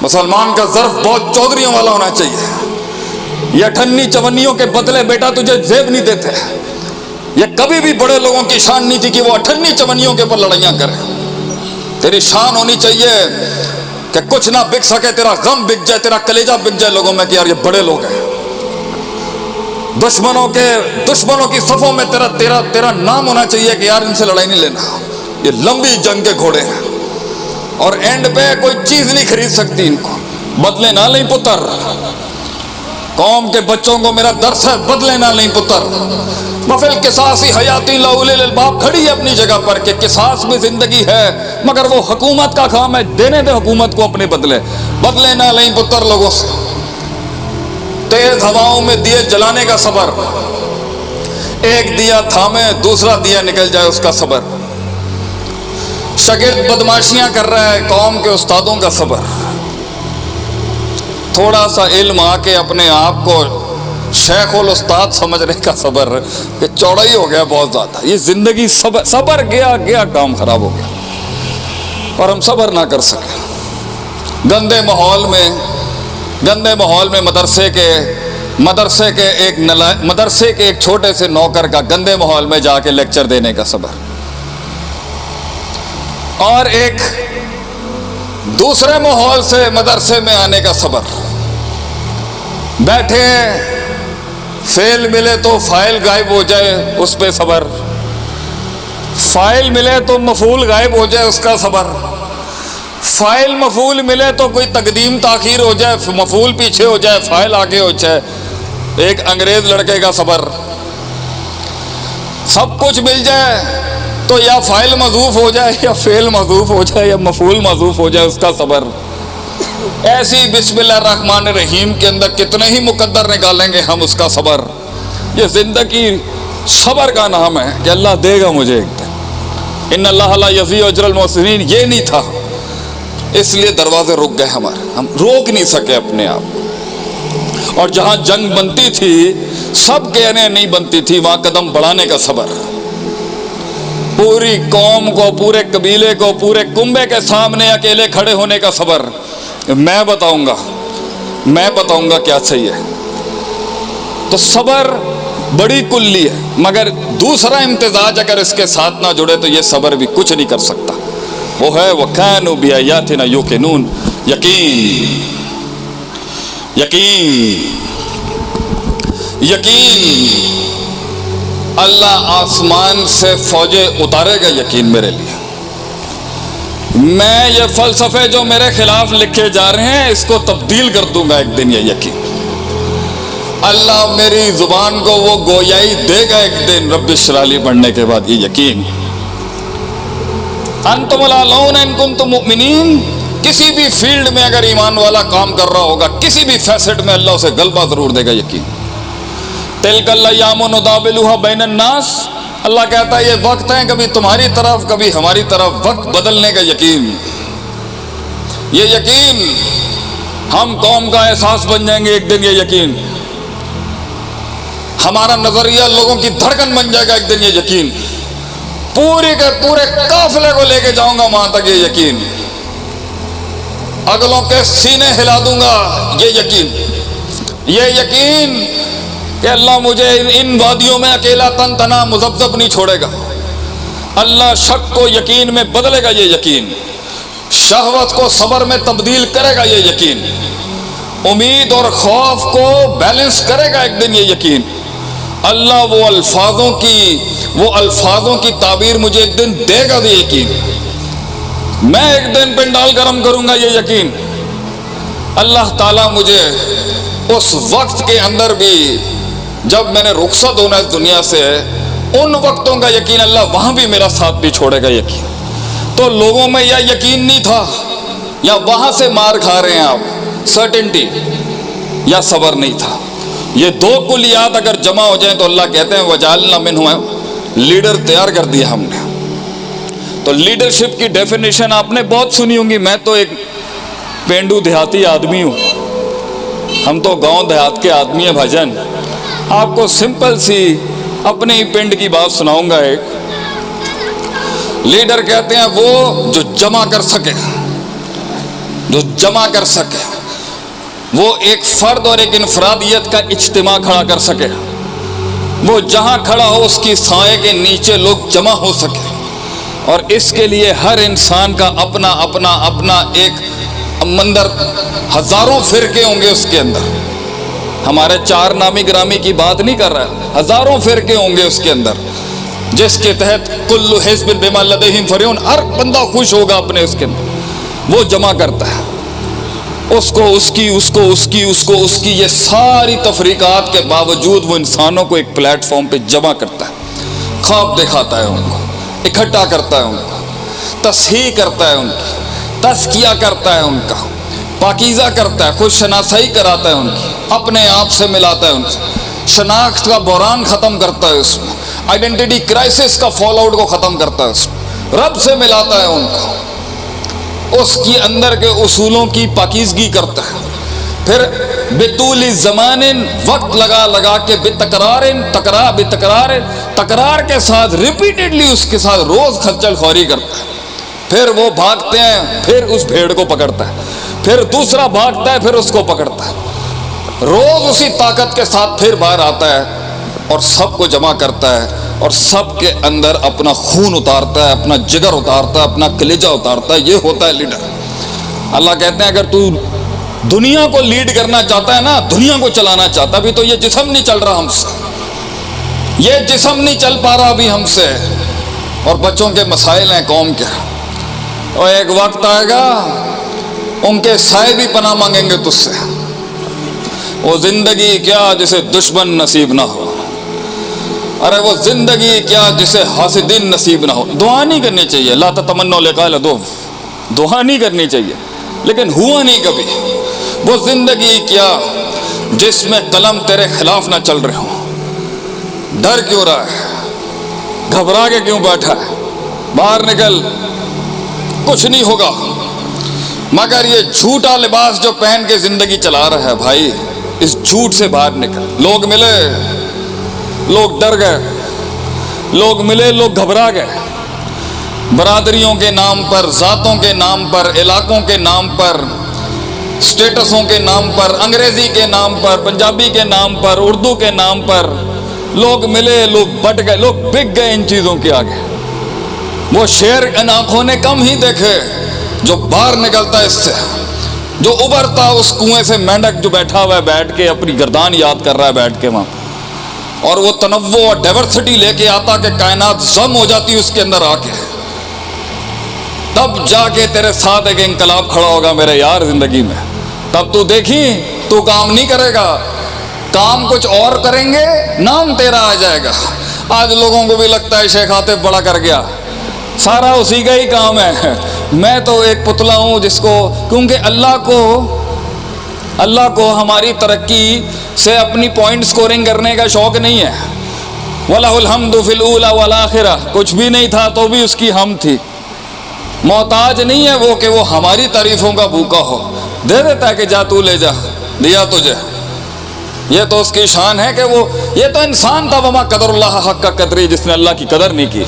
مسلمان کا ظرف بہت چودھریوں والا ہونا چاہیے۔ یہ اٹھنی چونیوں کے بدلے بیٹا تجھے زیب نہیں دیتے۔ یہ کبھی بھی بڑے لوگوں کی شان نہیں تھی کہ وہ اٹھنی چونیوں کے اوپر لڑائیاں کریں۔ تیری شان ہونی چاہیے کہ کچھ نہ بک سکے، تیرا غم بک جائے، تیرا کلیجہ بک جائے لوگوں میں کہ یار یہ بڑے لوگ ہیں۔ دشمنوں کی صفوں میں تیرا نام ہونا چاہیے کہ یار ان سے لڑائی نہیں لینا، یہ لمبی جنگ کے گھوڑے ہیں اور اینڈ پہ کوئی چیز نہیں خرید سکتی ان کو۔ بدلے نہ لیں پتر، قوم کے بچوں کو میرا درس ہے، بدلے نہ لیں پتر۔ مفل قصاصی حیاتی لاؤل الباب کھڑی ہے اپنی جگہ پر کہ قصاص میں زندگی ہے، مگر وہ حکومت کا کام ہے، دینے دے حکومت کو اپنے بدلے۔ بدلے نہ لیں پتر لوگوں سے۔ تیز ہواؤں میں دیے جلانے کا صبر، ایک دیا تھامے دوسرا دیا نکل جائے اس کا صبر۔ شاگرد بدماشیاں کر رہا ہے، قوم کے استادوں کا صبر۔ تھوڑا سا علم آ کے اپنے آپ کو شیخ الاستاد سمجھنے کا صبر کہ چوڑا ہی ہو گیا بہت زیادہ، یہ زندگی صبر گیا کام خراب ہو گیا اور ہم صبر نہ کر سکے۔ گندے ماحول میں مدرسے کے ایک چھوٹے سے نوکر کا گندے ماحول میں جا کے لیکچر دینے کا صبر، اور ایک دوسرے ماحول سے مدرسے میں آنے کا صبر۔ بیٹھے فیل ملے تو فائل غائب ہو جائے اس پہ صبر، فائل ملے تو مفعول غائب ہو جائے اس کا صبر، فائل مفعول ملے تو کوئی تقدیم تاخیر ہو جائے، مفعول پیچھے ہو جائے فائل آگے ہو جائے، ایک انگریز لڑکے کا صبر۔ سب کچھ مل جائے تو یا فائل محذوف ہو جائے یا فعل محذوف ہو جائے یا مفعول محذوف ہو جائے اس کا صبر۔ ایسی بسم اللہ الرحمن الرحیم کے اندر کتنے ہی مقدر نکالیں گے ہم اس کا صبر۔ یہ زندگی صبر کا نام ہے کہ اللہ دے گا مجھے ایک دن۔ ان اللہ لا یضیع اجر المحسنین، یہ نہیں تھا اس لیے دروازے رک گئے ہمارے، ہم روک نہیں سکے اپنے آپ۔ اور جہاں جنگ بنتی تھی سب کہنے نہیں بنتی تھی، وہاں قدم بڑھانے کا صبر۔ پوری قوم کو، پورے قبیلے کو، پورے کنبے کے سامنے اکیلے کھڑے ہونے کا صبر۔ میں بتاؤں گا کیا صحیح ہے۔ تو صبر بڑی کلی ہے، مگر دوسرا امتزاج اگر اس کے ساتھ نہ جڑے تو یہ صبر بھی کچھ نہیں کر سکتا۔ وہ ہے وَكَانُوا بِآيَاتِنَا يُوقِنُونَ، یقین اللہ آسمان سے فوجیں اتارے گا، یقین میرے لیے۔ میں یہ فلسفے جو میرے خلاف لکھے جا رہے ہیں اس کو تبدیل کر دوں گا ایک دن، یہ یقین۔ اللہ میری زبان کو وہ گویائی دے گا ایک دن، رب اشرح لی پڑھنے کے بعد، یہ یقین۔ انتم الاعلون ان کنتم مؤمنین، کسی بھی فیلڈ میں اگر ایمان والا کام کر رہا ہوگا، کسی بھی فیسٹ میں اللہ اسے غلبہ ضرور دے گا، یقین۔ تلک الایام نداولها بین الناس، اللہ کہتا ہے یہ وقت ہیں کبھی تمہاری طرف کبھی ہماری طرف، وقت بدلنے کا یقین۔ یہ یقین ہم قوم کا احساس بن جائیں گے ایک دن، یہ یقین ہمارا نظریہ لوگوں کی دھڑکن بن جائے گا ایک دن، یہ یقین۔ پورے کے پورے قافلے کو لے کے جاؤں گا وہاں تک، یہ یقین۔ اگلوں کے سینے ہلا دوں گا، یہ یقین کہ اللہ مجھے ان وادیوں میں اکیلا تن تنہا مذبذب نہیں چھوڑے گا۔ اللہ شک کو یقین میں بدلے گا، یہ یقین۔ شہوت کو صبر میں تبدیل کرے گا، یہ یقین۔ امید اور خوف کو بیلنس کرے گا ایک دن، یہ یقین۔ اللہ وہ الفاظوں کی تعبیر مجھے ایک دن دے گا، یہ یقین۔ میں ایک دن پنڈال گرم کروں گا، یہ یقین۔ اللہ تعالیٰ مجھے اس وقت کے اندر بھی جب میں نے رخصت ہونا اس دنیا سے، ان وقتوں کا یقین، اللہ وہاں بھی میرا ساتھ بھی چھوڑے گا، یقین۔ تو لوگوں میں یا یقین نہیں تھا یا وہاں سے مار کھا رہے ہیں آپ، سرٹنٹی یا صبر نہیں تھا۔ یہ دو کلیات اگر جمع ہو جائیں تو اللہ کہتے ہیں وَجَعَلْنَا مِنْهُمْ، لیڈر تیار کر دیا ہم نے۔ تو لیڈرشپ کی ڈیفینیشن آپ نے بہت سنی ہوں گی۔ میں تو ایک پینڈو دیہاتی آدمی ہوں، ہم تو گاؤں دیہات کے آدمی ہیں بھجن۔ آپ کو سمپل سی اپنے ہی پنڈ کی بات سناؤں گا۔ ایک لیڈر کہتے ہیں وہ جو جمع کر سکے، جو جمع کر سکے، وہ ایک فرد اور ایک انفرادیت کا اجتماع کھڑا کر سکے، وہ جہاں کھڑا ہو اس کی سائے کے نیچے لوگ جمع ہو سکے. اور اس کے لیے ہر انسان کا اپنا اپنا اپنا ایک مندر، ہزاروں فرقے ہوں گے اس کے اندر. ہمارے چار نامی گرامی کی بات نہیں کر رہا، ہزاروں فرقے ہوں گے اس کے اندر، جس کے تحت کل حزب بما لدیہم فرحون، ہر بندہ خوش ہوگا اپنے اس کے اندر. وہ جمع کرتا ہے اس کو، اس کی، اس کو، اس کی، اس کو، اس کی، یہ ساری تفریقات کے باوجود وہ انسانوں کو ایک پلیٹ فارم پہ جمع کرتا ہے، خواب دکھاتا ہے ان کو، اکٹھا کرتا ہے ان کو، تصحیح کرتا ہے ان کی، تزکیہ کرتا ہے ان کا، پاکیزہ کرتا ہے، خود شناسائی کراتا ہے ان کی، اپنے آپ سے ملاتا ہے ان سے، شناخت کا بحران ختم کرتا ہے اس میں، آئیڈینٹی کرائسس کا فال آؤٹ کو ختم کرتا ہے اس میں، رب سے ملاتا ہے ان کو، اس کی اندر کے اصولوں کی پاکیزگی کرتا ہے. پھر بطول زمان، وقت لگا لگا کے، تکرار کے ساتھ، ریپیٹڈلی اس کے ساتھ روز کھچل خوری کرتا ہے. پھر وہ بھاگتے ہیں، پھر اس بھیڑ کو پکڑتا ہے، پھر دوسرا بھاگتا ہے، پھر اس کو پکڑتا ہے، روز اسی طاقت کے ساتھ پھر باہر آتا ہے اور سب کو جمع کرتا ہے اور سب کے اندر اپنا خون اتارتا ہے، اپنا جگر اتارتا ہے، اپنا کلیجہ اتارتا ہے. یہ ہوتا ہے لیڈر. اللہ کہتے ہیں اگر تو دنیا کو لیڈ کرنا چاہتا ہے نا، دنیا کو چلانا چاہتا، بھی تو یہ جسم نہیں چل رہا ہم سے، یہ جسم نہیں چل پا رہا ابھی ہم سے، اور بچوں کے مسائل ہیں قوم کے، اور ایک وقت آئے گا ان کے سائے بھی پناہ مانگیں گے تجھ سے. وہ زندگی کیا جسے دشمن نصیب نہ ہو، ارے وہ زندگی کیا جسے حاسدین نصیب نہ ہو. دعا نہیں کرنی چاہیے، لا تتمنوا لقاء العدو، دعا نہیں کرنی چاہیے، لیکن ہوا نہیں کبھی. وہ زندگی کیا جس میں قلم تیرے خلاف نہ چل رہے ہوں. ڈر کیوں رہا ہے؟ گھبرا کے کیوں بیٹھا ہے؟ باہر نکل، کچھ نہیں ہوگا. مگر یہ جھوٹا لباس جو پہن کے زندگی چلا رہا ہے بھائی، اس جھوٹ سے باہر نکل. لوگ ملے، لوگ ڈر گئے، لوگ ملے، لوگ گھبرا گئے. برادریوں کے نام پر، ذاتوں کے نام پر، علاقوں کے نام پر، سٹیٹسوں کے نام پر، انگریزی کے نام پر، پنجابی کے نام پر، اردو کے نام پر لوگ ملے، لوگ بٹ گئے، لوگ بک گئے ان چیزوں کے آگے. وہ شیر ان آنکھوں نے کم ہی دیکھے جو باہر نکلتا ہے اس سے، جو ابھرتا اس کنویں سے. مینڈک جو بیٹھا ہوا ہے بیٹھ کے اپنی گردان یاد کر رہا ہے بیٹھ کے وہاں، اور وہ تنوع اور ڈائیورسٹی لے کے آتا کہ کائنات ضم ہو جاتی اس کے اندر آ کے، تب جا کے تیرے ساتھ ایک انقلاب کھڑا ہوگا میرے یار زندگی میں. تب تو دیکھی، تو کام نہیں کرے گا، کام کچھ اور کریں گے، نام تیرا آ جائے گا. آج لوگوں کو بھی لگتا ہے شیخ عاطف بڑا کر گیا، سارا اسی کا ہی کام ہے. میں تو ایک پتلا ہوں جس کو، کیونکہ اللہ کو ہماری ترقی سے اپنی پوائنٹ سکورنگ کرنے کا شوق نہیں ہے. وَلَهُ الْحَمْدُ فِي الْأُولَى وَالْآخِرَةِ، کچھ بھی نہیں تھا تو بھی اس کی ہم تھی. محتاج نہیں ہے وہ کہ وہ ہماری تعریفوں کا بھوکا ہو، دے دیتا ہے کہ جا تو لے جا، دیا تجھے. یہ تو اس کی شان ہے کہ وہ، یہ تو انسان تھا وما قدر اللہ حق کا قدری، جس نے اللہ کی قدر نہیں کی.